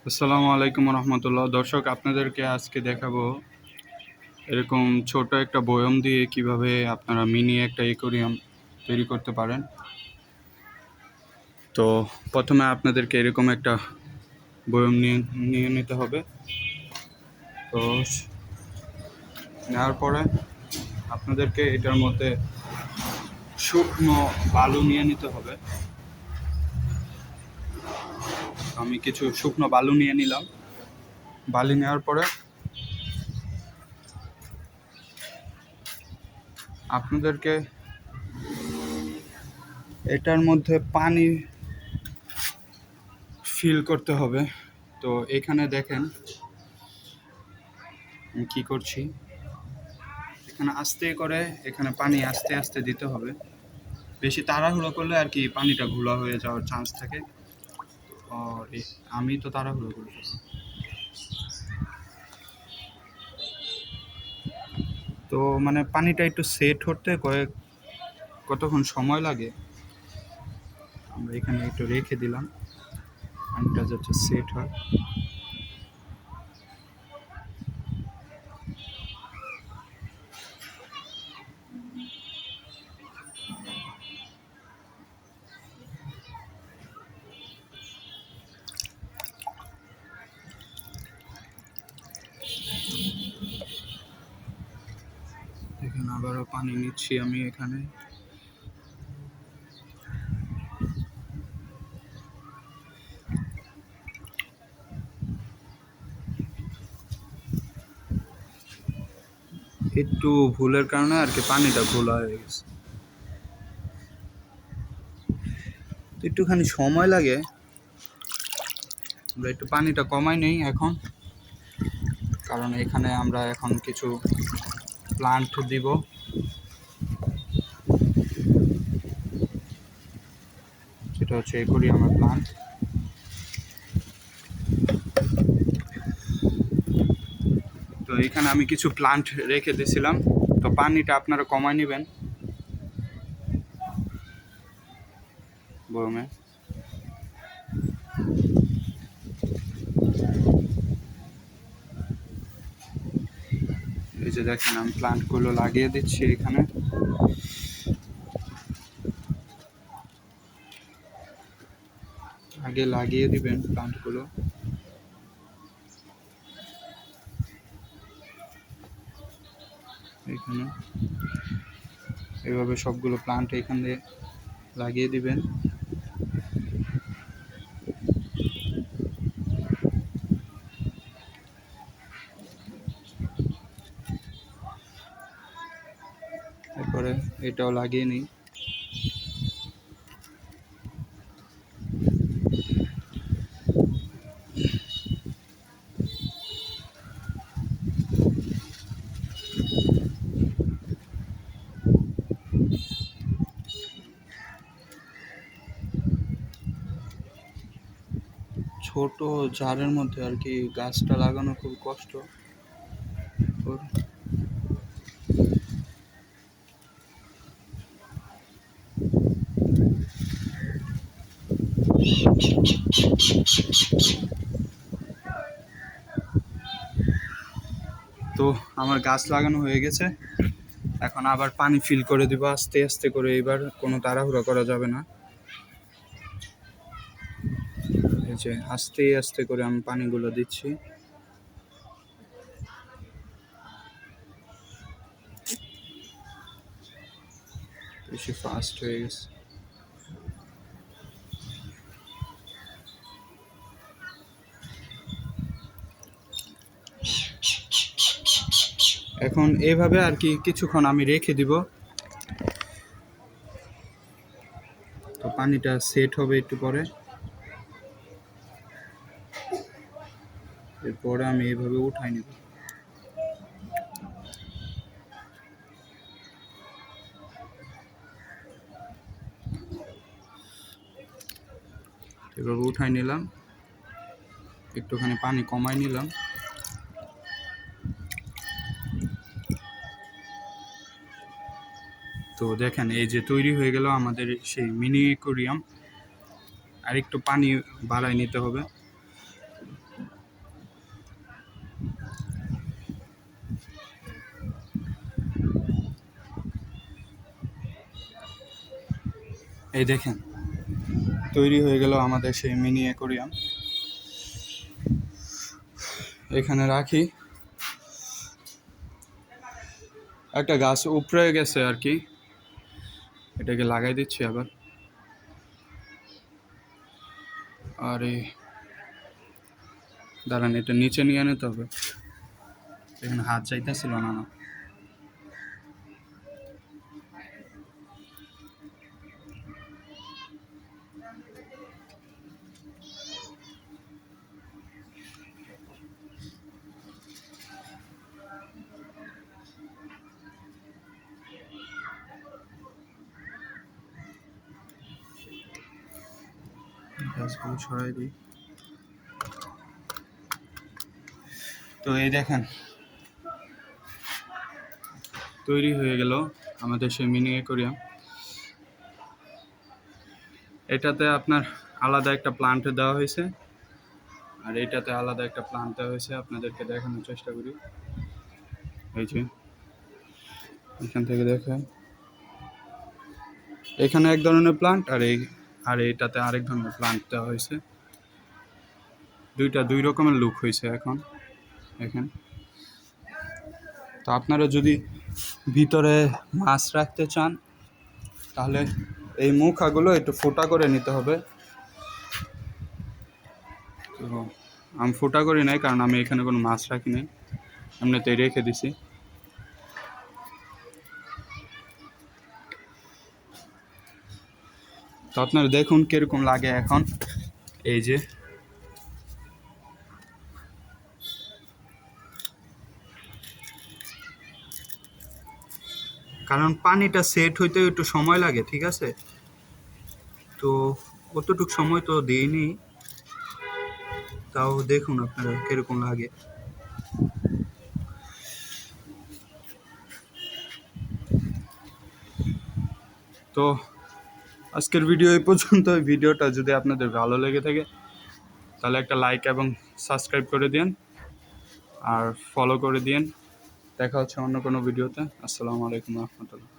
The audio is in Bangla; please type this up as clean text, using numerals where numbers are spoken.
আসসালামু আলাইকুম রহমতুল্লাহ। দর্শক, আপনাদেরকে আজকে দেখাবো এরকম ছোট একটা বয়ম দিয়ে কিভাবে আপনারা মিনি একটা অ্যাকোয়ারিয়াম তৈরি করতে পারেন। তো প্রথমে আপনাদেরকে এরকম একটা বয়ম নিয়ে নিতে হবে। তো নেওয়ার পরে আপনাদেরকে এটার মধ্যে শুকনো বালু নিয়ে নিতে হবে। আমি কিছু শুকনো বালু নিয়ে নিলাম। বালি নেওয়ার পরে আপনাদেরকে এটার মধ্যে পানি ফিল করতে হবে। তো এখানে দেখেন আমি কী করছি। এখানে আস্তে করে এখানে পানি আস্তে আস্তে দিতে হবে। বেশি তাড়াহুড়ো করলে আর কি পানিটা ঘোলা হয়ে যাওয়ার চান্স থাকে। আর আমি তো তাড়াহুড়ো করি। তো মানে পানিটা একটু সেট হতে কতক্ষণ সময় লাগে, আমরা এখানে একটু রেখে দিলাম। পানিটা যাতে সেট হয়। এখানে আবারও পানি নিচ্ছি আমি এখানে। একটু ভুলের কারণে আর কি পানিটা ঘোলা হয়ে গেছে। একটুখানি সময় লাগে। আমরা একটু পানিটা কমাই নেই এখন, কারণ এখানে আমরা এখন কিছু প্লান্ট দিব। সেটা হচ্ছে অ্যাকোয়ারিয়ামের প্লান্ট। তো এখানে আমি কিছু প্লান্ট রেখে দিয়েছিলাম। তো পানিটা আপনারা কমায় নেবেন বয়মে। এই যে দেখেন আমি প্লান্টগুলো লাগিয়ে দিচ্ছি এখানে। আগে লাগিয়ে দিবেন প্লান্টগুলো। এখানে এভাবে সবগুলো প্লান্ট এখানে লাগিয়ে দিবেন। এরপরে এটাও লাগিয়ে নিই। ছোট জারের মধ্যে আর কি গাছটা লাগানো খুব কষ্ট। তো আমার গাছ লাগানো হয়ে গেছে। এখন আবার পানি ফিল করে দিব আস্তে আস্তে করে। এবার কোনো তাড়াহুড়ো করা যাবে না। এই যে আস্তে আস্তে করে আমি পানিগুলো দিচ্ছি। বেশি ফাস্ট হয়ে গেছে। এখন এইভাবে আর কি কিছুক্ষণ আমি রেখে দিব। তো পানিটা সেট হবে একটু পরে। এরপরে আমি এইভাবে উঠাই নিব। এভাবে উঠাই নিলাম, একটুখানি পানি কমাই নিলাম। তো দেখেন এই যে তৈরি হয়ে গেল আমাদের সেই মিনি অ্যাকোয়ারিয়াম। আর একটু পানি বাড়াই নিতে হবে। এই দেখেন তৈরি হয়ে গেল আমাদের সেই মিনি অ্যাকোরিয়াম। এখানে রাখি, একটা গাছ উপড়ে গেছে আর কি, এটাকে লাগাই দিচ্ছি আবার। আর এই দাঁড়ান, এটা নিচে নিয়ে নিতে হবে, এখানে হাত চাইতেছিল না না। গাছগুলো ছড়াই দিই। তো এই দেখেন তৈরি হয়ে গেল আমাদের সেই মিনি অ্যাকোরিয়াম। এটাতে আপনার আলাদা একটা প্লান্ট দেওয়া হয়েছে, আর এটাতে আলাদা একটা প্লান্ট দেওয়া হয়েছে। আপনাদেরকে দেখানোর চেষ্টা করি, এই যে এখান থেকে দেখেন, এখানে এক ধরনের প্লান্ট আর এইটাতে আরেক ধরনের প্লান্ট দেওয়া হয়েছে। দুই রকমের লুক হয়েছে এখন দেখেন। তো আপনারা যদি ভিতরে মাছ রাখতে চান তাহলে এই মুখাগুলো একটু ফোটা করে নিতে হবে। তো আমি ফোটা করি নাই, কারণ আমি এখানে কোনো মাছ রাখি নাই, এমনিতেই রেখে দিছি। তো আপনারা দেখুন কিরকম লাগে এখন। এই যে কারণ পানিটা সেট হইতে একটু সময় লাগে, ঠিক আছে, তো অতটুকু সময় তো দিইনি, তাও দেখুন আপনারা কিরকম লাগে। তো আজকের ভিডিও এই পর্যন্ত। ভিডিওটা যদি আপনাদের ভালো লেগে থাকে তাহলে একটা লাইক এবং সাবস্ক্রাইব করে দিন, আর ফলো করে দিন। দেখা হচ্ছে অন্য কোনো ভিডিওতে। আসসালামু আলাইকুম রহমতুল্লাহ।